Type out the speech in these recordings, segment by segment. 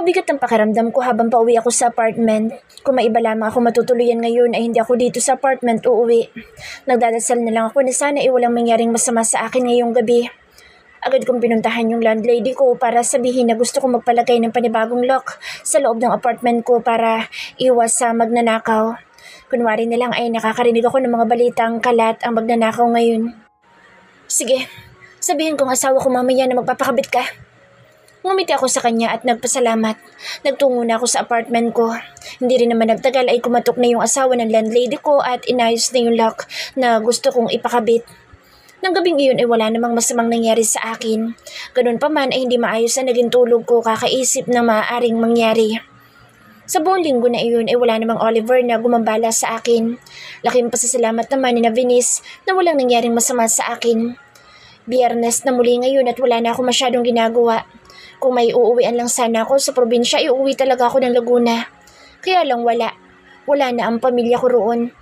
Mabigat ang pakiramdam ko habang pauwi ako sa apartment. Kung maiba lamang ako matutuluyan ngayon ay hindi ako dito sa apartment uuwi. Nagdadasal na lang ako na sana ay walang mangyaring masama sa akin ngayong gabi. Agad kong pinuntahan yung landlady ko para sabihin na gusto kong magpalagay ng panibagong lock sa loob ng apartment ko para iwas sa magnanakaw. Kunwari na lang ay nakakarinig ako ng mga balitang kalat ang magnanakaw ngayon. Sige, sabihin kong asawa ko mamaya na magpapakabit ka. Ngumiti ako sa kanya at nagpasalamat. Nagtungo na ako sa apartment ko. Hindi rin naman nagtagal ay kumatok na yung asawa ng landlady ko at inayos na yung lock na gusto kong ipakabit. Nang gabing iyon ay wala namang masamang nangyari sa akin. Ganun pa man ay hindi maayos na naging tulog ko kakaisip na maaaring mangyari. Sa buong linggo na iyon ay wala namang Oliver na gumambala sa akin. Laking pasasalamat naman ni na Venice na walang nangyaring masama sa akin. Biyernes na muli ngayon at wala na ako masyadong ginagawa. Kung may uuwian lang sana ako sa probinsya, iuwi talaga ako ng Laguna. Kaya lang wala. Wala na ang pamilya ko roon.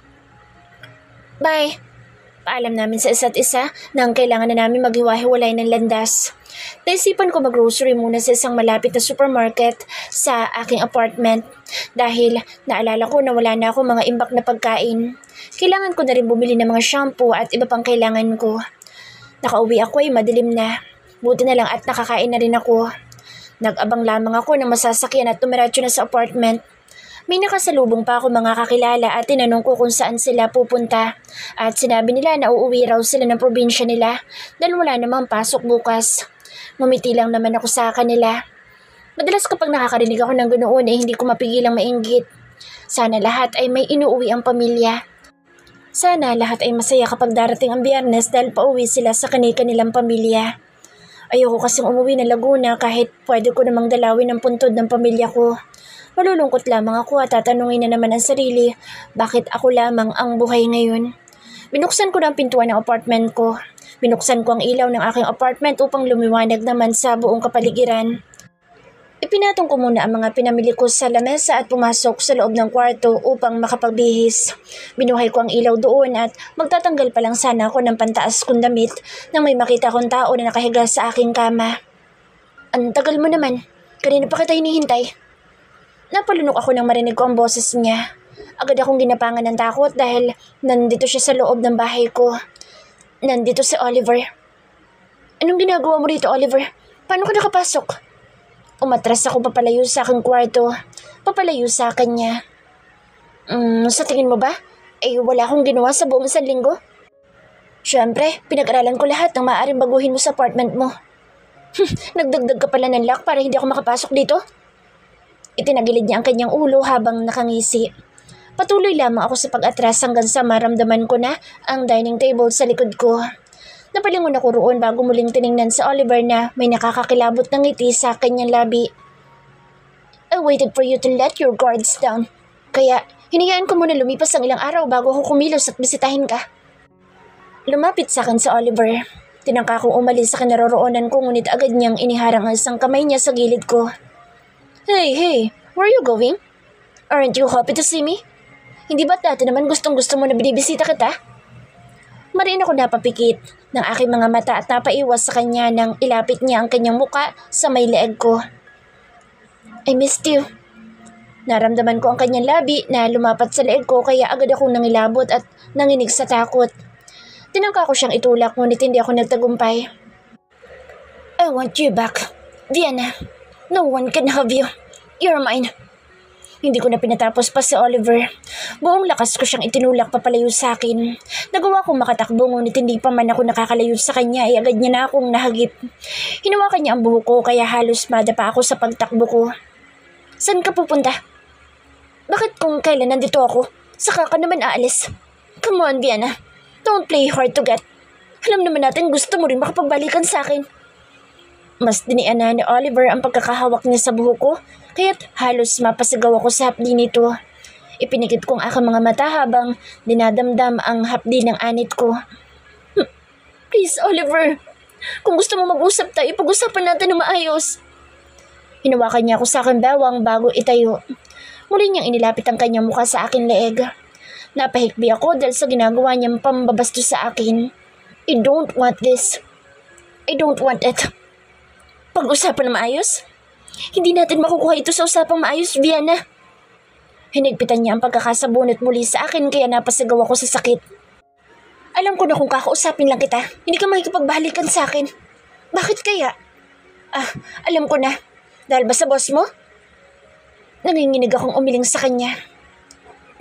Bye! Paalam namin sa isa't isa nang kailangan na namin maghiwa-hiwalay ng landas. Naisipan ko mag-grocery muna sa isang malapit na supermarket sa aking apartment dahil naalala ko na wala na ako mga imbak na pagkain. Kailangan ko na rin bumili ng mga shampoo at iba pang kailangan ko. Nakauwi ako ay madilim na. Buti na lang at nakakain na rin ako. Nag-abang lamang ako ng masasakyan at tumiratso na sa apartment. May nakasalubong pa ako mga kakilala at tinanong ko kung saan sila pupunta. At sinabi nila na uuwi raw sila ng probinsya nila dahil wala namang pasok bukas. Ngumiti lang naman ako sa kanila. Madalas kapag nakakarinig ako ng ganoon ay hindi ko mapigilang mainggit. Sana lahat ay may inuuwi ang pamilya. Sana lahat ay masaya kapag darating ang Biyernes dahil pauwi sila sa kani-kanilang pamilya. Ayoko kasing umuwi ng Laguna kahit pwede ko namang dalawin ang puntod ng pamilya ko. Malulungkot lamang ako at tatanungin na naman ang sarili, bakit ako lamang ang buhay ngayon? Binuksan ko na ang pintuan ng apartment ko. Binuksan ko ang ilaw ng aking apartment upang lumiwanag naman sa buong kapaligiran. Ipinatong ko muna ang mga pinamili ko sa lamesa at pumasok sa loob ng kwarto upang makapagbihis. Binuhay ko ang ilaw doon at magtatanggal pa lang sana ako ng pantaas kong damit nang may makita kong tao na nakahiga sa aking kama. Ang tagal mo naman. Kanina pa kita hinihintay. Napalunok ako nang marinig ko ang boses niya. Agad akong ginapangan ng takot dahil nandito siya sa loob ng bahay ko. Nandito si Oliver. Anong ginagawa mo rito, Oliver? Paano ka nakapasok? Umatras ako papalayo sa aking kwarto. Papalayo sa kanya. Sa tingin mo ba? Wala akong ginawa sa buong isang linggo. Siyempre, pinag-aralan ko lahat ng maaaring baguhin mo sa apartment mo. Nagdagdag ka pala ng lock para hindi ako makapasok dito? Itinagilid niya ang kanyang ulo habang nakangisi. Patuloy lamang ako sa pag-atras hanggang sa maramdaman ko na ang dining table sa likod ko. Napalingon ako roon bago muling tiningnan sa Oliver na may nakakakilabot ng ngiti sa kanyang labi. I waited for you to let your guards down. Kaya hinayaan ko muna lumipas ang ilang araw bago ako kumilos at bisitahin ka. Lumapit sa akin si Oliver. Tinangka kong umalis sa kinaroroonan ko ngunit agad niyang iniharang ang isang kamay niya sa gilid ko. Hey, where are you going? Aren't you happy to see me? Hindi ba't dati naman gustong-gusto mo na binibisita kita? Mariin ako napapikit ng aking mga mata at napaiwas sa kanya nang ilapit niya ang kanyang muka sa may leeg ko. I missed you. Naramdaman ko ang kanyang labi na lumapat sa leeg ko kaya agad akong nangilabot at nanginig sa takot. Tinangka ko siyang itulak ngunit hindi ako nagtagumpay. I want you back, Vienna. No one can have you. You're mine. Hindi ko na pinatapos pa si Oliver. Buong lakas ko siyang itinulak papalayo sa akin. Nagawa kong makatakbo ngunit hindi pa man ako nakakalayo sa kanya ay agad niya na akong nahagip. Hinawakan niya ang buhok ko kaya halos madapa ako sa pagtakbo ko. Saan ka pupunta? Bakit kung kailan nandito ako, saka ka naman aalis? Come on, Vienna. Don't play hard to get. Alam naman natin gusto mo rin makapagbalikan sa akin. Mas dinian na ni Oliver ang pagkakahawak niya sa buhok ko, kaya't halos mapasigaw ako sa hapdi nito. Ipinikit kong aking mga mata habang dinadamdam ang hapdi ng anit ko. Please, Oliver. Kung gusto mo mag-usap tayo, pag-usapan natin ng maayos. Hinawakan niya ako sa aking bawang bago itayo. Muli niyang inilapit ang kanyang mukha sa aking leeg. Napahikbi ako dahil sa ginagawa niyang pambabasto sa akin. I don't want this. I don't want it. Pag-usapan na maayos? Hindi natin makukuha ito sa usapang maayos, Vienna. Hinigpitan niya ang pagkakasabunot muli sa akin kaya napasigaw ako sa sakit. Alam ko na kung kakausapin lang kita, hindi ka makikipagbalikan sa akin. Bakit kaya? Alam ko na. Dahil ba sa boss mo? Nanginginig akong umiling sa kanya.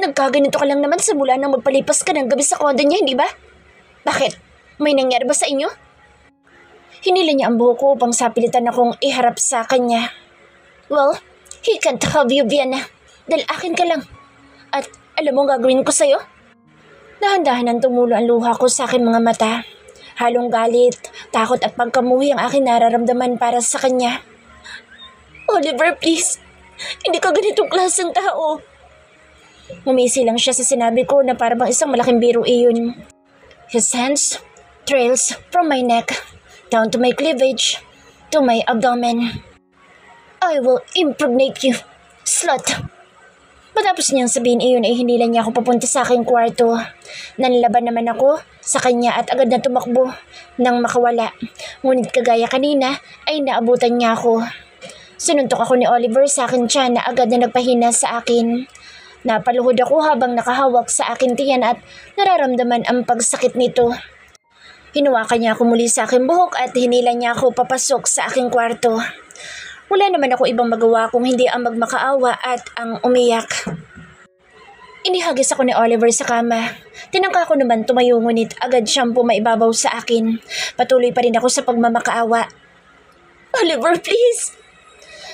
Nagkaganito ka lang naman simula nang magpalipas ka ng gabi sa kondo niya, hindi ba? Bakit? May nangyari ba sa inyo? Hinila niya ang buhok ko upang sapilitan akong iharap sa kanya. Well, he can't have you, Vienna. Dahil akin ka lang. At alam mo ang gagawin ko sa'yo? Dahan-dahan ang tumulo ang luha ko sa aking mga mata. Halong galit, takot at pagkamuhi ang aking nararamdaman para sa kanya. Oliver, please. Hindi ka ganitong klaseng tao. Ngumisi lang siya sa sinabi ko na parang isang malaking biro iyon. His hands trails from my neck down to my cleavage to my abdomen. I will impregnate you, slut. Matapos niyang sabihin iyon ay hinila niya ako papunta sa aking kwarto. Nanlaban naman ako sa kanya at agad na tumakbo nang makawala. Ngunit kagaya kanina ay naabutan niya ako. Sinuntok ako ni Oliver sa akin tiyan na agad na nagpahina sa akin. Napaluhod ako habang nakahawak sa akin tiyan at nararamdaman ang pagsakit nito. Hinuwakan niya ako muli sa aking buhok at hinila niya ako papasok sa aking kwarto. Wala naman ako ibang magawa kung hindi ang magmakaawa at ang umiyak. Inihagis ako ni Oliver sa kama. Tinangka ko naman tumayo ngunit agad siyang pumaibabaw sa akin. Patuloy pa rin ako sa pagmamakaawa. Oliver, please!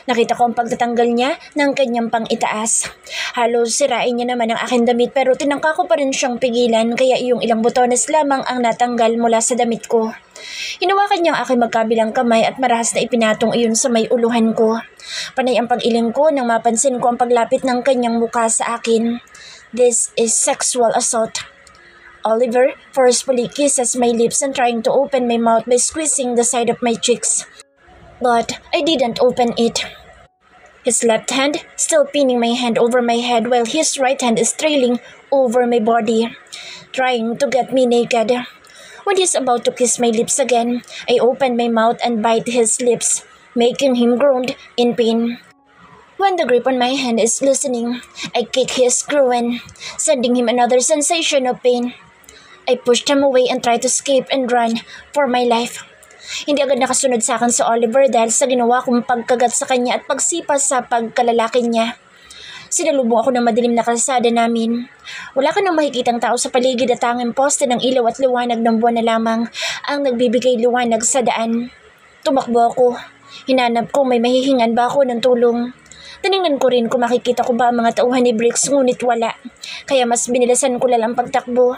Nakita ko ang pagtatanggal niya ng kanyang pang-itaas. Halos sirain niya naman ang aking damit pero tinangka ko pa rin siyang pigilan kaya iyong ilang botones lamang ang natanggal mula sa damit ko. Hinawakan niya ang aking magkabilang kamay at marahas na ipinatong iyon sa may uluhan ko. Panay ang pag-iling ko nang mapansin ko ang paglapit ng kanyang mukha sa akin. This is sexual assault. Oliver forcefully kisses my lips and trying to open my mouth by squeezing the side of my cheeks. But I didn't open it. His left hand still pinning my hand over my head while his right hand is trailing over my body, trying to get me naked. When he's about to kiss my lips again, I open my mouth and bite his lips, making him groan in pain. When the grip on my hand is loosening, I kick his groin, sending him another sensation of pain. I pushed him away and tried to escape and run for my life. Hindi agad nakasunod sa akin si Oliver dahil sa ginawa kong pagkagat sa kanya at pagsipa sa pagkalalaki niya. Sinalubong ako ng madilim na kalsada namin. Wala ka nang makikitang tao sa paligid at tanging poste ng ilaw at liwanag ng buwan na lamang ang nagbibigay liwanag sa daan. Tumakbo ako. Hinanap ko may mahihingan ba ako ng tulong. Tiningnan ko rin kung makikita ko ba ang mga tauhan ni Briggs ngunit wala. Kaya mas binilasan ko lang ang pagtakbo,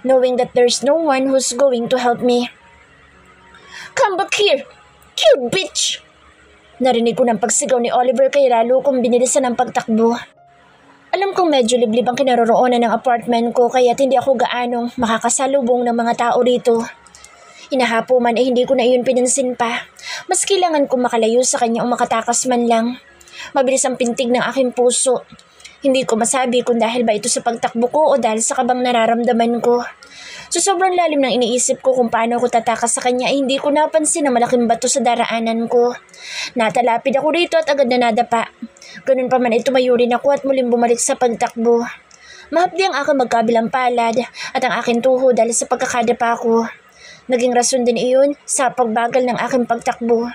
knowing that there's no one who's going to help me. Come back here! Cute bitch! Narinig ko ng pagsigaw ni Oliver kaya lalo kong binilisan ang pagtakbo. Alam kong medyo liblib ang kinaroroonan ng apartment ko kaya hindi ako gaanong makakasalubong ng mga tao rito. Hinahapo man ay hindi ko na iyon pinansin pa. Mas kailangan kong makalayo sa kanya o makatakas man lang. Mabilis ang pintig ng aking puso. Hindi ko masabi kung dahil ba ito sa pagtakbo ko o dahil sa kabang nararamdaman ko. So sobrang lalim ng iniisip ko kung paano ako tatakas sa kanya ay hindi ko napansin ang malaking bato sa daraanan ko. Natalapid ako rito at agad na nadapa. Ganun pa man ay tumayo rin ako at muling bumalik sa pagtakbo. Mahapdi ang aking magkabilang palad at ang aking tuho dahil sa pagkakadapa ko. Naging rason din iyon sa pagbagal ng aking pagtakbo.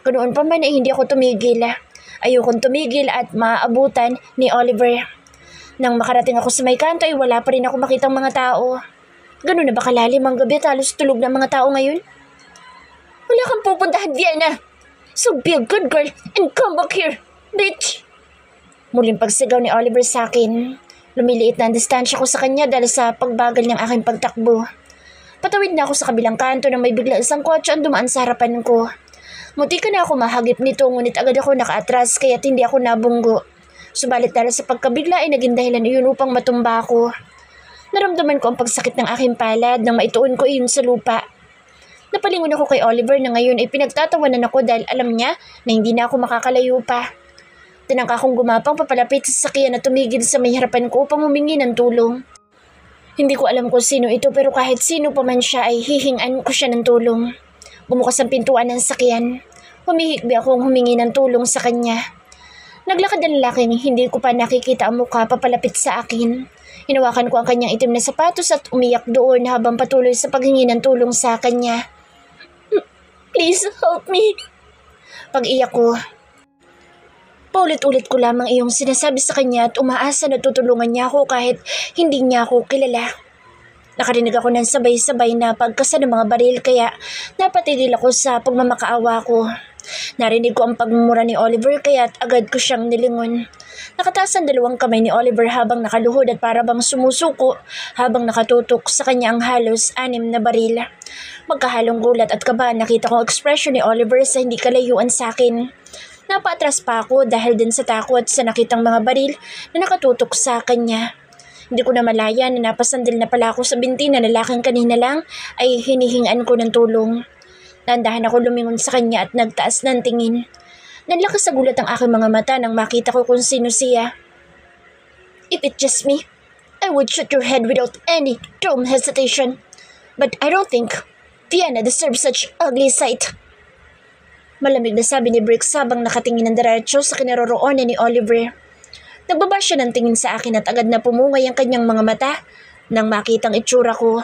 Ganoon pa man ay hindi ako tumigil. Ayokong tumigil at maaabutan ni Oliver. Nang makarating ako sa may kanto ay wala pa rin ako makitang mga tao. Ganun na ba kalalim ang gabi at halos tulog ng mga tao ngayon? Wala kang pupuntahan, Vienna! So be a good girl and come back here, bitch! Muling pagsigaw ni Oliver sa akin. Lumiliit na ang distansya ko sa kanya dahil sa pagbagal ng aking pagtakbo. Patawid na ako sa kabilang kanto nang may bigla isang kotse ang dumaan sa harapan ko. Munti ka na ako mahagip nito ngunit agad ako nakaatras kaya't hindi ako nabunggo. Subalit dahil sa pagkabigla ay naging dahilan iyon upang matumba ako. Naramdaman ko ang pagsakit ng aking palad nang maituon ko iyon sa lupa. Napalingon ako kay Oliver na ngayon ay pinagtatawanan ako dahil alam niya na hindi na ako makakalayo pa. Tinangka kong gumapang papalapit sa sakyan na tumigil sa may harapan ko upang humingi ng tulong. Hindi ko alam kung sino ito pero kahit sino pa man siya ay hihingan ko siya ng tulong. Bumukas ang pintuan ng sakyan. Humihikbi akong humingi ng tulong sa kanya. Naglakad ang lalaking hindi ko pa nakikita ang mukha papalapit sa akin. Hinawakan ko ang kanyang itim na sapatos at umiyak doon habang patuloy sa paghingi ng tulong sa kanya. Please help me. Pag-iyak ko. Paulit-ulit ko lamang iyong sinasabi sa kanya at umaasa na tutulungan niya ako kahit hindi niya ako kilala. Nakarinig ako ng sabay-sabay na pagkasa ng mga baril kaya napatigil ako sa pagmamakaawa ko. Narinig ko ang pagmumura ni Oliver kaya agad ko siyang nilingon. Nakataas ang dalawang kamay ni Oliver habang nakaluhod at para bang sumusuko habang nakatutok sa kanya ang halos 6 na baril. Magkahalong gulat at kaba nakita ko ang ekspresyon ni Oliver sa hindi kalayuan sa akin. Napaatras pa ako dahil din sa takot sa nakitang mga baril na nakatutok sa kanya. Hindi ko na malaya na napasandil na pala ako sa binti na lalaking kanina lang ay hinihingan ko ng tulong. Nandahan ako lumingon sa kanya at nagtaas ng tingin. Nanlakas sa gulat ang aking mga mata nang makita ko kung sino siya. If it's just me, I would shoot your head without any dumb hesitation. But I don't think Vienna deserves such ugly sight. Malamig na sabi ni Briggs habang nakatingin ng diretso sa kinaroroonan ni Oliver. Nagbaba siya ng tingin sa akin at agad na pumungay ang kanyang mga mata nang makitang itsura ko.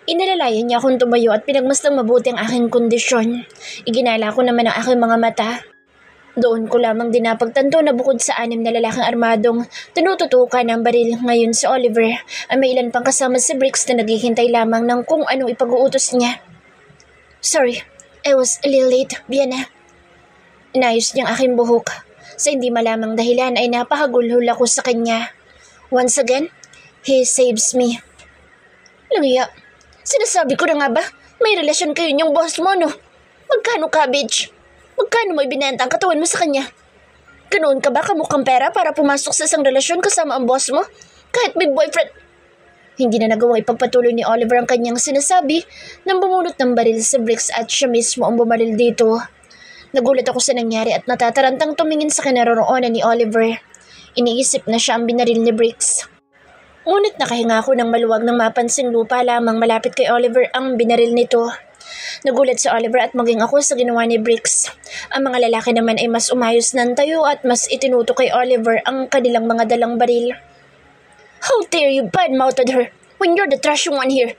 Inalalayan niya akong tumayo at pinagmastang mabuti ang aking kondisyon. Iginala ko naman ang aking mga mata. Doon ko lamang din napagtanto na bukod sa 6 na lalaking armadong tinututukan ng baril ngayon si Oliver ay may ilan pang kasama si Briggs na naghihintay lamang ng kung anong ipag-uutos niya. Sorry, I was a little late, Vienna. Inayos niyang aking buhok. Sa hindi malamang dahilan ay napahagulhol ako sa kanya. Once again, he saves me. Langya. Sinasabi ko na nga ba, may relasyon kayo niyong boss mo, no? Magkano ka, bitch? Magkano mo ibinenta ang katawan mo sa kanya? Ganoon ka ba kamukhang pera para pumasok sa isang relasyon kasama ang boss mo? Kahit may boyfriend. Hindi na nagawang ipagpatuloy ni Oliver ang kanyang sinasabi nang bumunot ng baril sa Briggs at siya mismo ang bumaril dito. Nagulat ako sa nangyari at natatarantang tumingin sa kinaroroonan ni Oliver. Iniisip na siya ang binaril ni Briggs. Ngunit nakahinga ako ng maluwag nang mapansing lupa lamang malapit kay Oliver ang binaril nito. Nagulat si Oliver at maging ako sa ginawa ni Briggs. Ang mga lalaki naman ay mas umayos ng tayo at mas itinuto kay Oliver ang kanilang mga dalang baril. How dare you bad-mouthed her when you're the trashy one here?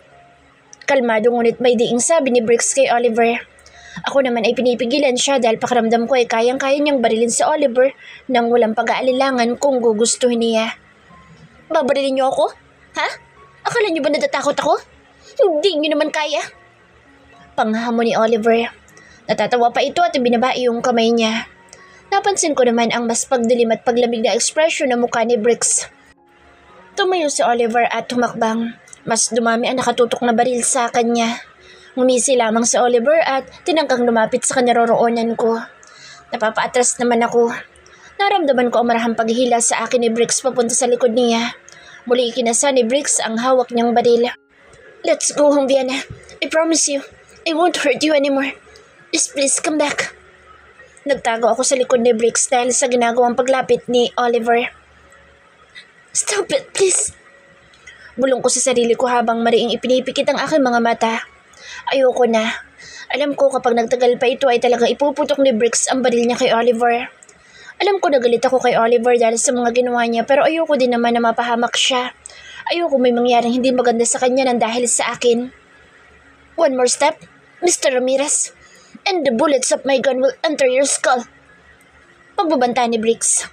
Kalmado ngunit may diing sabi ni Briggs kay Oliver. Ako naman ay pinipigilan siya dahil pakiramdam ko ay kayang-kaya niyang barilin si Oliver nang walang pag-aalilangan kung gugustuhin niya. Babarilin niyo ako? Ha? Akala niyo ba natatakot ako? Hindi niyo naman kaya. Panghamon ni Oliver. Natatawa pa ito at ibinaba yung kamay niya. Napansin ko naman ang mas pagdilim at paglamig na ekspresyon ng mukha ni Briggs. Tumayo si Oliver at tumakbang. Mas dumami ang nakatutok na baril sa kanya. Ngumisi lamang si Oliver at tinangkang lumapit sa kinaroroonan ko. Napapaatras naman ako. Naramdaman ko ang marahang paghihila sa akin ni Briggs papunta sa likod niya. Muli ikinasa ni Briggs ang hawak niyang baril. Let's go home, Vienna. I promise you, I won't hurt you anymore. Just please come back. Nagtago ako sa likod ni Briggs dahil sa ginagawang paglapit ni Oliver. Stop it, please. Bulong ko sa sarili ko habang mariing ipinipikit ang aking mga mata. Ayoko na. Alam ko kapag nagtagal pa ito ay talagang ipuputok ni Briggs ang baril niya kay Oliver. Alam ko nagalit ako kay Oliver dahil sa mga ginawa niya pero ayoko din naman na mapahamak siya. Ayoko may mangyaring hindi maganda sa kanya nang dahil sa akin. One more step, Mr. Ramirez, and the bullets of my gun will enter your skull. Pagbabanta ni Briggs.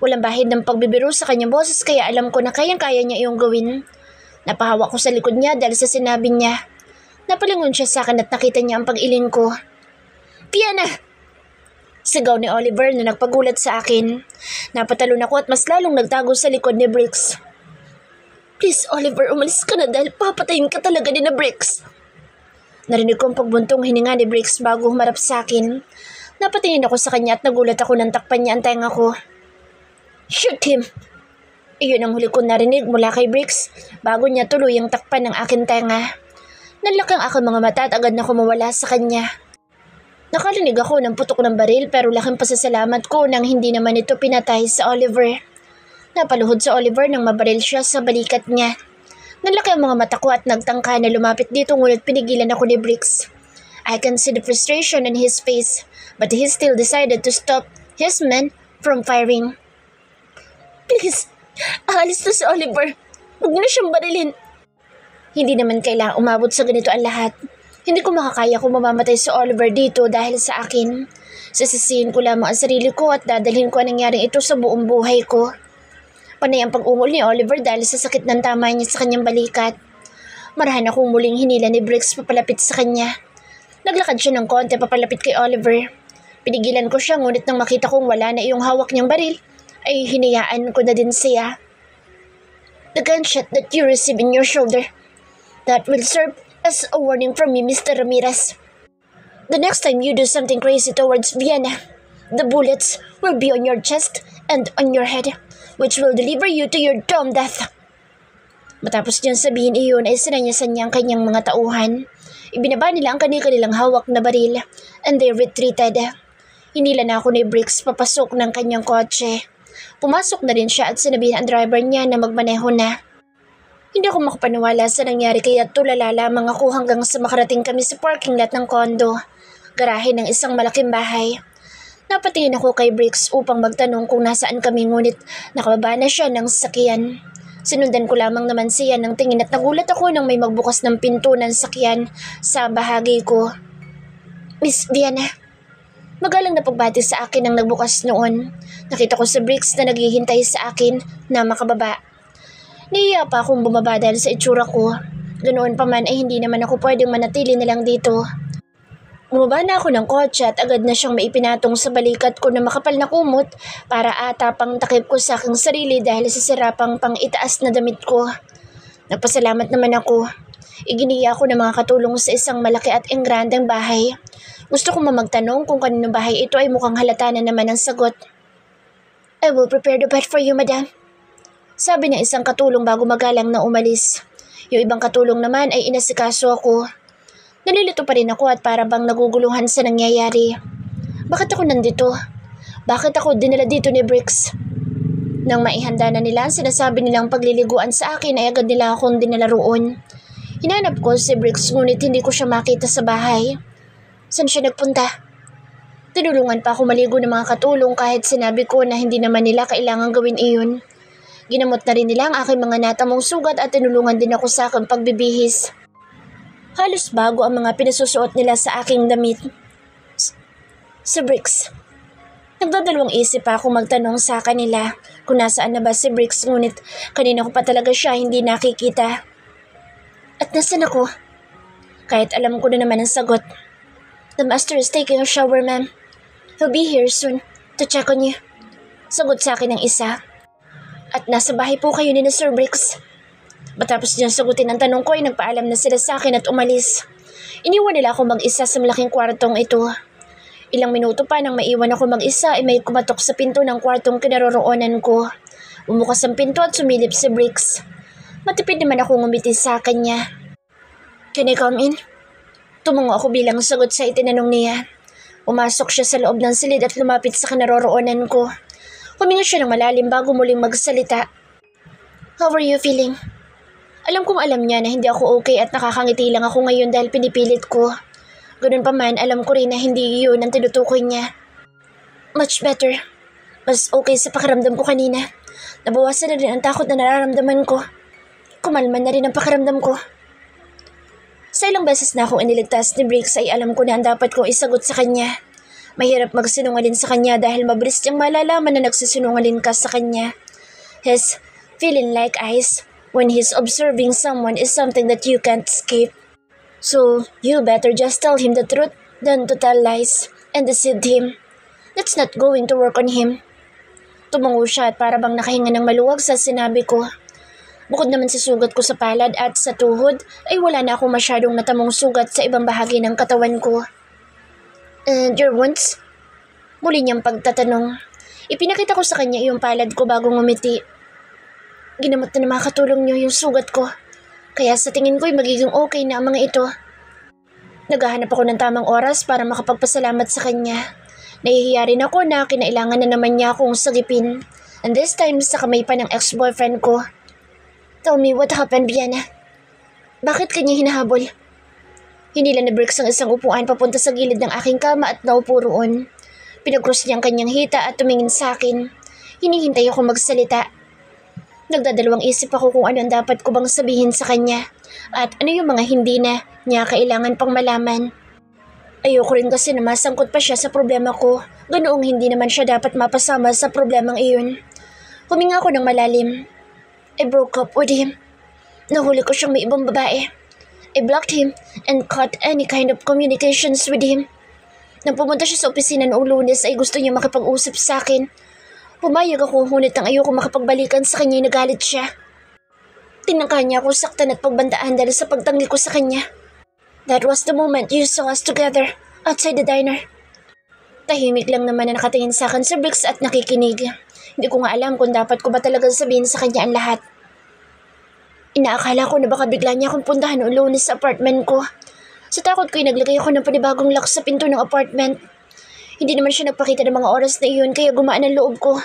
Walang bahid ng pagbibiro sa kanyang boses kaya alam ko na kayang-kaya niya iyong gawin. Napahawak ko sa likod niya dahil sa sinabi niya. Napalingon siya sa akin at nakita niya ang pag-iling ko. Vienna! Sigaw ni Oliver na nagpagulat sa akin. Napatalon ako at mas lalong nagtago sa likod ni Briggs. Please, Oliver, umalis ka na dahil papatayin ka talaga ni na Briggs. Narinig ko ang pagbuntong hininga ni Briggs bago humarap sa akin. Napatingin ako sa kanya at nagulat ako nang takpan niya ang tenga ko. Shoot him! Iyon ang huli ko narinig mula kay Briggs bago niya tuluyang takpan ng aking tenga. Nalaki ang aking mga mata at agad na kumawala sa kanya. Nakarinig ako ng putok ng baril pero laking pasasalamat ko nang hindi naman ito pinatay sa Oliver. Napaluhod sa Oliver nang mabaril siya sa balikat niya. Nalaki ang mga mata ko at nagtangka na lumapit dito ngunit pinigilan ako ni Briggs. I can see the frustration on his face, but he still decided to stop his men from firing. Please, aalis na si Oliver. Huwag niyo na siyang barilin. Hindi naman kailangang umabot sa ganito ang lahat. Hindi ko makakaya kung mamamatay si Oliver dito dahil sa akin. Sisisihin ko lamang ang sarili ko at dadalhin ko ang nangyaring ito sa buong buhay ko. Panay ang pag-ungol ni Oliver dahil sa sakit ng tama niya sa kanyang balikat. Marahan akong muling hinila ni Briggs papalapit sa kanya. Naglakad siya ng konti papalapit kay Oliver. Pinigilan ko siya ngunit nang makita kong wala na iyong hawak niyang baril, ay hinayaan ko na din siya. The gunshot that you received in your shoulder, that will serve as a warning from me, Mr. Ramirez. The next time you do something crazy towards Vienna, the bullets will be on your chest and on your head, which will deliver you to your dumb death. Matapos niyang sabihin iyon ay sinanyasan niya ang kanyang mga tauhan. Ibinaba nila ang kanilang hawak na baril and they retreated. Hinila na ako ni Briggs papasok ng kanyang kotse. Pumasok na rin siya at sinabihan ang driver niya na magmaneho na. Hindi ako makapaniwala sa nangyari kaya tulala lamang ako hanggang sa makarating kami sa parking lot ng kondo, garahe ng isang malaking bahay. Napatingin ako kay Briggs upang magtanong kung nasaan kami ngunit nakababa na siya ng sasakyan. Sinundan ko lamang naman siya ng tingin at nagulat ako nang may magbukas ng pinto ng sakyan sa bahagi ko. Miss Vienna. Magalang na pagbati sa akin ang nagbukas noon. Nakita ko si Briggs na naghihintay sa akin na makababa. Nahiya pa akong bumaba dahil sa itsura ko. Ganoon pa man ay hindi naman ako pwedeng manatili na lang dito. Bumaba na ako ng kotse at agad na siyang maipinatong sa balikat ko na makapal na kumot para ata pang takip ko sa aking sarili dahil sa sirapang pang itaas na damit ko. Nagpasalamat naman ako. Iginiya ako ng mga katulong sa isang malaki at engrandeng bahay. Gusto ko magtanong kung kanino bahay ito ay mukhang halata na naman ang sagot. I will prepare the bed for you, madam. Sabi ng isang katulong bago magalang na umalis. Yung ibang katulong naman ay inasikaso ako. Nalilito pa rin ako at para bang naguguluhan sa nangyayari. Bakit ako nandito? Bakit ako dinala dito ni Briggs? Nang maihanda na nila ang sinasabi nilang pagliliguan sa akin ay agad nila akong dinala roon. Hinanap ko si Briggs ngunit hindi ko siya makita sa bahay. Saan siya nagpunta? Tinulungan pa ako maligo ng mga katulong kahit sinabi ko na hindi naman nila kailangang gawin iyon. Ginamot na rin nila ang aking mga natamong sugat at tinulungan din ako sa aking pagbibihis. Halos bago ang mga pinasusuot nila sa aking damit. Si Briggs. Nagdadalawang isip pa ako magtanong sa kanila kung nasaan na ba si Briggs ngunit kanina ko pa talaga siya hindi nakikita. At nasaan ako? Kahit alam ko na naman ang sagot. The master is taking a shower, ma'am. He'll be here soon to check on you. Sagot sa akin ng isa. At nasa bahay po kayo ni Sir Briggs. Matapos niyang sagutin ang tanong ko ay nagpaalam na sila sa akin at umalis. Iniwan nila ako mag-isa sa malaking kwartong ito. Ilang minuto pa nang maiwan ako mag-isa ay may kumatok sa pinto ng kwartong kinaroroonan ko. Bumukas ang pinto at sumilip si Briggs. Matipid naman ako ngumiti sa kanya. Can I come in? Tumungo ako bilang sagot sa itinanong niya. Pumasok siya sa loob ng silid at lumapit sa kinaroroonan ko. Huminga siya ng malalim bago muling magsalita. How are you feeling? Alam kong alam niya na hindi ako okay at nakakangiti lang ako ngayon dahil pinipilit ko. Ganun pa man, alam ko rin na hindi yun ang tinutukoy niya. Much better. Mas okay sa pakiramdam ko kanina. Nabawasan na rin ang takot na nararamdaman ko. Kumalman na rin ang pakiramdam ko. Sa ilang beses na akong iniligtas ni Briggs ay alam ko na ang dapat kong isagot sa kanya. Mahirap magsinungaling sa kanya dahil mabilis niyang malalaman na nagsisinungaling ka sa kanya. His feeling like ice when he's observing someone is something that you can't escape. So, you better just tell him the truth than to tell lies and deceive him. That's not going to work on him. Tumango siya at para bang nakahinga ng maluwag sa sinabi ko. Bukod naman sa sugat ko sa palad at sa tuhod, ay wala na akong masyadong natamong sugat sa ibang bahagi ng katawan ko. And your wounds? Muli niyang pagtatanong. Ipinakita ko sa kanya yung palad ko bago ngumiti. Ginamot na ng mga katulong niyo yung sugat ko. Kaya sa tingin ko'y magiging okay na ang mga ito. Naghahanap ako ng tamang oras para makapagpasalamat sa kanya. Nahihiya rin ako na kinailangan na naman niya akong sagipin. And this time sa kamay pa ng ex-boyfriend ko. Tell me what happened, Vienna. Bakit kanya hinahabol? Hinila ni Bricks ang isang upuan papunta sa gilid ng aking kama at naupo roon. Pinag-cross niya ang kanyang hita at tumingin sa akin. Hinihintay ako magsalita. Nagdadalawang isip ako kung ano ang dapat ko bang sabihin sa kanya at ano yung mga hindi na niya kailangan pang malaman. Ayoko rin kasi na masangkot pa siya sa problema ko. Ganoong hindi naman siya dapat mapasama sa problemang iyon. Huminga ako ng malalim. I broke up with him. Nahuli ko siyang may ibang babae. I blocked him and cut any kind of communications with him. Nang pumunta siya sa opisina noong Lunes ay gusto niya makipag-usap sa akin. Pumayag ako ngunit ang ayoko makapagbalikan sa kanya ay nagalit siya. Tinangka niya ako saktan at pagbandaan dahil sa pagtanggi ko sa kanya. That was the moment you saw us together outside the diner. Tahimik lang naman na nakatingin sa akin si Bricks at nakikinig. Hindi ko nga alam kung dapat ko ba talagang sabihin sa kanya ang lahat. Inaakala ko na baka bigla niya akong puntahan noong Lunes sa apartment ko. Sa takot ko ay naglagay ako ng panibagong lock sa pinto ng apartment. Hindi naman siya nagpakita ng mga oras na iyon kaya gumaan ang loob ko.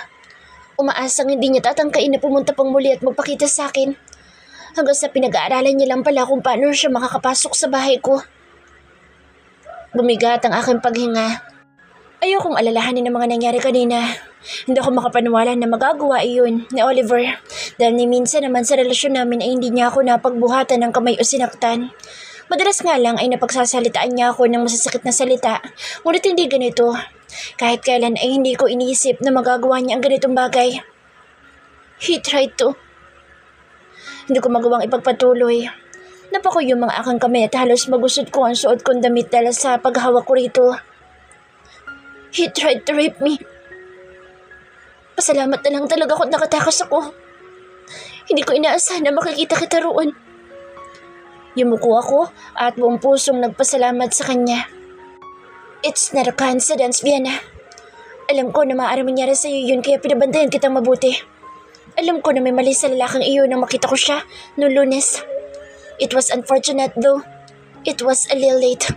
Umaasang hindi niya tatangkain na pumunta pang muli at magpakita sa akin. Hanggang sa pinag-aaralan niya lang pala kung paano siya makakapasok sa bahay ko. Bumigat ang aking paghinga. Ayokong alalahanin ang mga nangyari kanina. Hindi ako makapaniwala na magagawa iyon ni Oliver dahil ni minsan naman sa relasyon namin ay hindi niya ako napagbuhatan ng kamay o sinaktan. Madalas nga lang ay napagsasalitaan niya ako ng masasakit na salita, ngunit hindi ganito. Kahit kailan ay hindi ko iniisip na magagawa niya ang ganitong bagay. He tried to. Hindi ko magawang ipagpatuloy. Napako yung mga akang kamay at halos magusod ko ang suot kong damit dahil sa paghawak ko rito. He tried to rape me. Pasalamat na lang talaga ako at nakatakas ako. Hindi ko inaasahan na makikita kita roon. Yumuko ako at buong pusong nagpasalamat sa kanya. It's not a coincidence, Vienna. Alam ko na maaari mangyari sa iyo yun kaya pinabantayan kitang mabuti. Alam ko na may mali sa lalaking iyon nang makita ko siya noong Lunes. It was unfortunate though. It was a little late.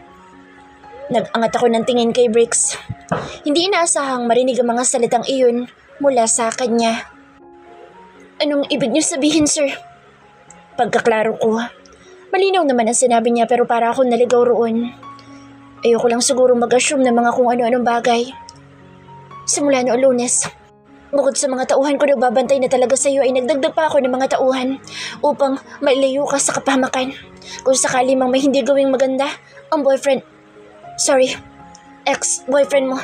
Nag-angat ako ng tingin kay Bricks. Hindi inaasahang marinig ang mga salitang iyon mula sa kanya. Anong ibig niyo sabihin, sir? Pagkaklaro ko. Malinaw naman ang sinabi niya pero para akong naligaw roon. Ayoko lang siguro mag-assume ng mga kung ano-anong bagay. Simula noong Lunes, bukod sa mga tauhan ko nagbabantay na talaga sa iyo ay nagdagdag pa ako ng mga tauhan upang mailayo ka sa kapahamakan. Kung sakali mang may hindi gawing maganda, ang ex-boyfriend mo.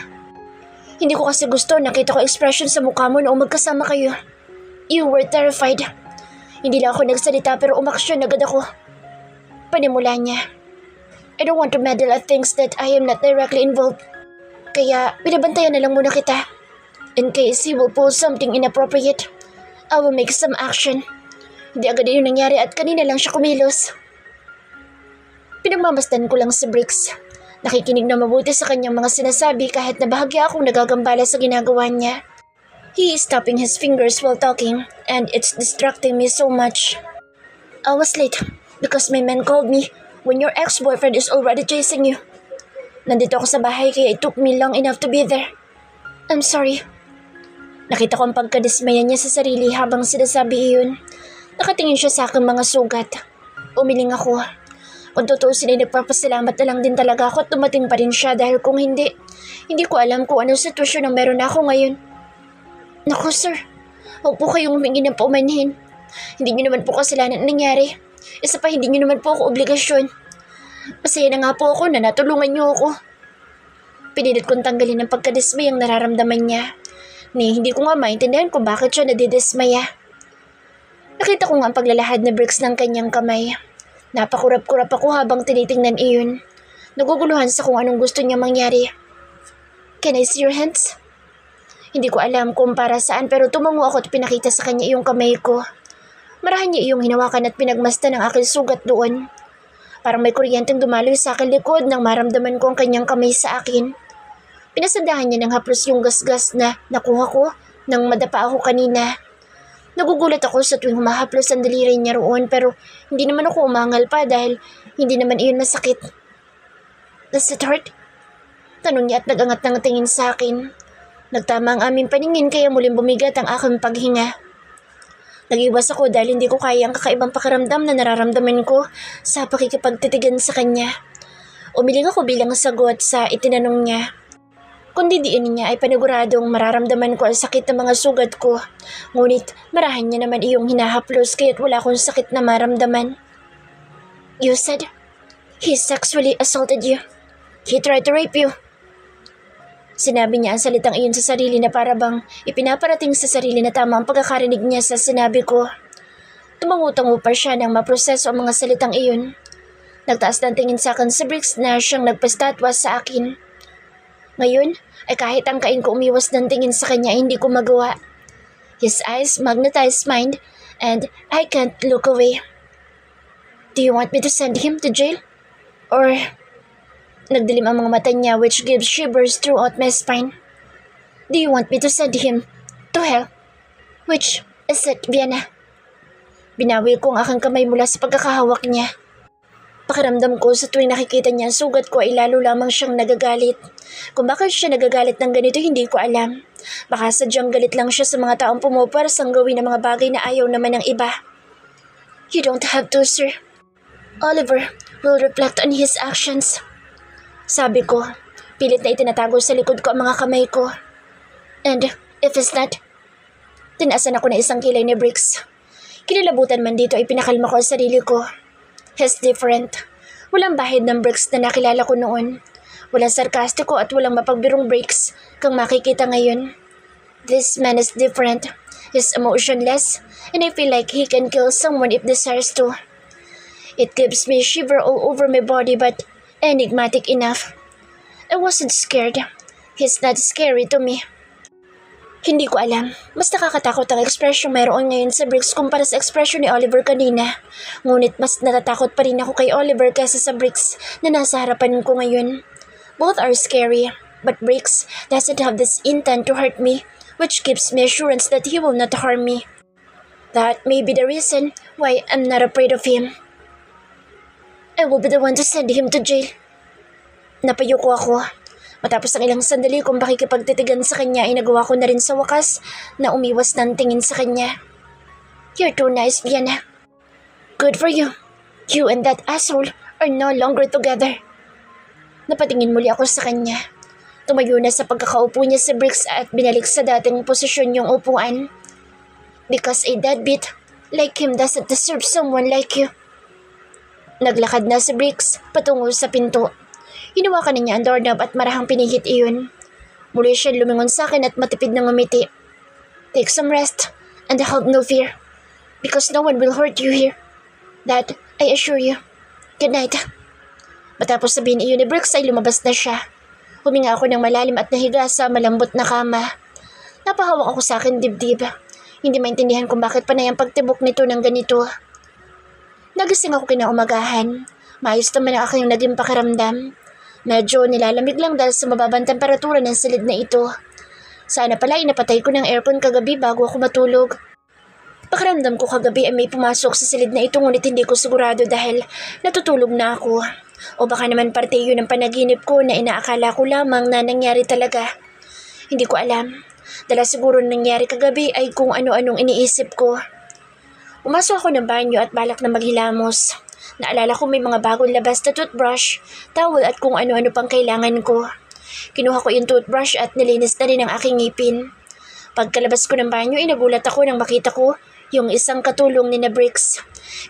Hindi ko kasi gusto nakita ko expression sa mukha mo noong magkasama kayo. You were terrified. Hindi lang ako nagsalita pero umaksyon agad ako. Panimula niya. I don't want to meddle at things that I am not directly involved. Kaya binabantayan na lang muna kita. In case he will pull something inappropriate, I will make some action. Hindi agad yun nangyari at kanina lang siya kumilos. Pinagmamasdan ko lang si Bricks. Nakikinig na mabuti sa kanyang mga sinasabi kahit na bahagya akong nagagambala sa ginagawa niya. He is tapping his fingers while talking and it's distracting me so much. I was late because my man called me when your ex-boyfriend is already chasing you. Nandito ako sa bahay kaya it took me long enough to be there. I'm sorry. Nakita ko ang pagkadismaya niya sa sarili habang sinasabi iyon. Nakatingin siya sa aking mga sugat. Umiling ako. Kung tutuusin ay nagpapasalamat na lang din talaga ako at tumating pa rin siya dahil kung hindi ko alam kung anong sitwasyon ang meron ako ngayon. Naku sir, huwag po kayong humingi ng paumanhin. Hindi niyo naman po kasalanan ang nangyari. Isa pa hindi niyo naman po ako obligasyon. Masaya na nga po ako na natulungan niyo ako. Pinilit kong tanggalin ang pagkadismay ang nararamdaman niya. Hindi ko nga maintindihan kung bakit siya nadidismaya. Nakita ko nga ang paglalahad na Bricks ng kanyang kamay. Napakurap-kurap ako habang tinitingnan iyon. Naguguluhan sa kung anong gusto niya mangyari. Can I see your hands? Hindi ko alam kung para saan pero tumango ako at pinakita sa kanya iyong kamay ko. Marahan niya iyong hinawakan at pinagmasdan ang aking sugat doon. Parang may kuryenteng dumaloy sa aking likod nang maramdaman ko ang kanyang kamay sa akin. Pinasandahan niya ng haplos yung gasgas na nakuha ko nang madapa ako kanina. Nagugulat ako sa tuwing humahaplos ang daliri niya roon pero hindi naman ako umangal pa dahil hindi naman iyon masakit. Does it hurt? Tanong niya at nagangat ng tingin sa akin. Nagtama ang aming paningin kaya muling bumigat ang aking paghinga. Nag-iwas ako dahil hindi ko kaya ang kakaibang pakiramdam na nararamdaman ko sa pakikipagtitigan sa kanya. Umiling ako bilang sagot sa itinanong niya. Kung didiin niya ay paniguradong mararamdaman ko ang sakit ng mga sugat ko. Ngunit marahan niya naman iyong hinahaplos kaya't wala akong sakit na maramdaman. You said he sexually assaulted you. He tried to rape you. Sinabi niya ang salitang iyon sa sarili na parabang ipinaparating sa sarili na tama ang pagkakarinig niya sa sinabi ko. Tumangutango pa siya nang maproseso ang mga salitang iyon. Nagtaas ng tingin sa akin si Briggs na siyang nagpastatwa sa akin. Ngayon ay kahit angkain ko umiwas ng tingin sa kanya hindi ko magawa. His eyes magnetized mine and I can't look away. Do you want me to send him to jail? Or... Nagdilim ang mga mata niya which gives shivers throughout my spine. Do you want me to send him to hell? Which is it, Vienna? Binawi ko ang aking kamay mula sa pagkakahawak niya. Pakiramdam ko sa tuwing nakikita niya ang sugat ko ay lalo lamang siyang nagagalit. Kung bakit siya nagagalit ng ganito hindi ko alam. Baka sadyang galit lang siya sa mga taong pumuparsang gawin ng mga bagay na ayaw naman ng iba. You don't have to, sir. Oliver will reflect on his actions. Sabi ko, pilit na itinatago sa likod ko ang mga kamay ko. And if it's not, tinasan ako na isang kilay ni Briggs. Kinilabutan man dito ay pinakalma ko ang sarili ko. He's different. Walang bahid ng Briggs na nakilala ko noon. Walang sarkastiko at walang mapagbirong Briggs kang makikita ngayon. This man is different. He's emotionless and I feel like he can kill someone if desires to. It gives me a shiver all over my body but enigmatic enough. I wasn't scared. He's not scary to me. Hindi ko alam. Mas nakakatakot ang ekspresyon mayroon ngayon sa Briggs kumpara sa ekspresyon ni Oliver kanina. Ngunit mas natatakot pa rin ako kay Oliver kaysa sa Briggs na nasa harapan ko ngayon. Both are scary, but Briggs doesn't have this intent to hurt me, which gives me assurance that he will not harm me. That may be the reason why I'm not afraid of him. I will be the one to send him to jail. Napayuko ako. Matapos ang ilang sandali kung pakikipagtitigan sa kanya ay nagawa ko na rin sa wakas na umiwas ng tingin sa kanya. You're too nice, Vienna. Good for you. You and that asshole are no longer together. Napatingin muli ako sa kanya. Tumayo na sa pagkakaupo niya sa Briggs at binalik sa dating posisyon yung upuan. Because a deadbeat like him doesn't deserve someone like you. Naglakad na si Briggs patungo sa pinto. Hinawakan niya ang doorknob at marahang pinihit iyon. Muli siya lumingon sa akin at matipid na ngumiti. Take some rest and have no fear. Because no one will hurt you here. That I assure you. Good night. Matapos sabihin iyon ni Briggs ay lumabas na siya. Huminga ako ng malalim at nahiga sa malambot na kama. Napahawak ako sa akin dibdib. Hindi maintindihan kung bakit panay ang pagtibok nito ng ganito. Nagising ako kinaumagahan. Maayos naman ang aking naging pakiramdam. Medyo nilalamig lang dahil sa mababang temperatura ng silid na ito. Sana pala inapatay ko ng aircon kagabi bago ako matulog. Pakiramdam ko kagabi ay may pumasok sa silid na ito ngunit hindi ko sigurado dahil natutulog na ako. O baka naman parte yun ng panaginip ko na inaakala ko lamang na nangyari talaga. Hindi ko alam. Dala siguro nangyari kagabi ay kung ano-anong iniisip ko. Umasok ako ng banyo at balak na maghilamos. Naalala ko may mga bagong labas na toothbrush, towel at kung ano-ano pang kailangan ko. Kinuha ko yung toothbrush at nilinis na rin ang aking ngipin. Pagkalabas ko ng banyo ay nagulat ako nang makita ko yung isang katulong ni na Briggs.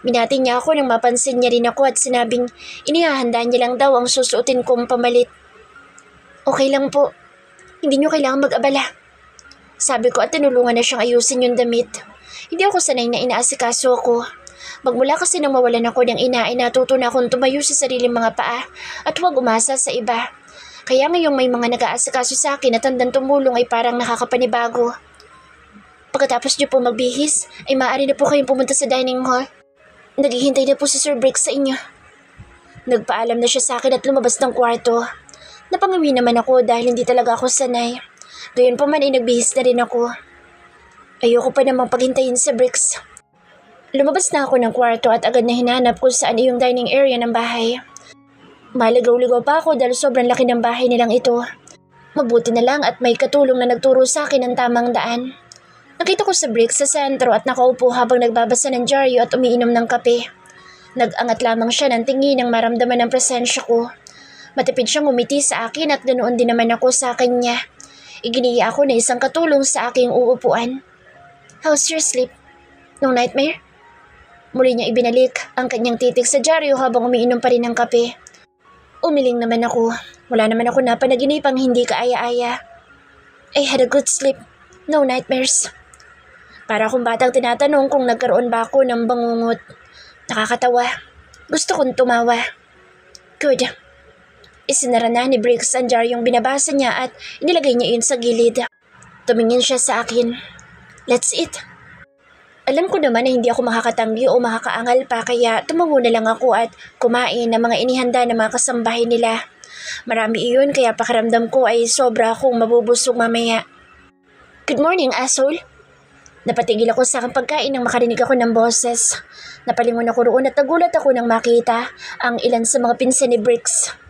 Binati niya ako nang mapansin niya rin ako at sinabing inihahanda niya lang daw ang susuotin kong pamalit. Okay lang po. Hindi niyo kailangan mag-abala. Sabi ko at tinulungan na siyang ayusin yung damit. Hindi ako sanay na inaasikaso ako. Magmula kasi nang mawalan ako ng ina ay natuto na akong tumayo sa sariling mga paa at huwag umasa sa iba. Kaya ngayong may mga nag-aasikaso sa akin at handang tumulong ay parang nakakapanibago. Pagkatapos niyo po magbihis, ay maaari na po kayong pumunta sa dining hall. Naghihintay na po si Sir Briggs sa inyo. Nagpaalam na siya sa akin at lumabas ng kwarto. Napangawi naman ako dahil hindi talaga ako sanay. Gayon pa man ay nagbihis na rin ako. Ayoko pa namang paghintayin sa Briggs. Lumabas na ako ng kwarto at agad na hinanap kung saan yung dining area ng bahay. Maligaw-ligaw pa ako dahil sobrang laki ng bahay nilang ito. Mabuti na lang at may katulong na nagturo sa akin ng tamang daan. Nakita ko sa Briggs sa sentro at nakaupo habang nagbabasa ng dyaryo at umiinom ng kape. Nag-angat lamang siya ng tingin nang maramdaman ang presensya ko. Matipid siyang ngumiti sa akin at ganoon din naman ako sa kanya. Iginiya ako na isang katulong sa aking uupuan. How's your sleep? No nightmare? Muli niya ibinalik ang kanyang titig sa dyaryo habang umiinom pa rin ng kape. Umiling naman ako. Wala naman ako napanaginipang hindi kaaya-aya. I had a good sleep. No nightmares. Para akong batang tinatanong kung nagkaroon ba ako ng bangungot. Nakakatawa. Gusto kong tumawa. Good. Isinara na ni Briggs ang dyaryong binabasa niya at inilagay niya iyon sa gilid. Tumingin siya sa akin. Let's eat. Alam ko naman na hindi ako makakatanggi o makakaangal pa kaya tumango na lang ako at kumain ng mga inihanda ng mga kasambahay nila. Marami iyon kaya pakiramdam ko ay sobra akong mabubusog mamaya. Good morning, asshole. Napatigil ako sa aking pagkain nang makarinig ako ng boses. Napalingon ako roon at nagulat ako nang makita ang ilan sa mga pinsan ni Briggs.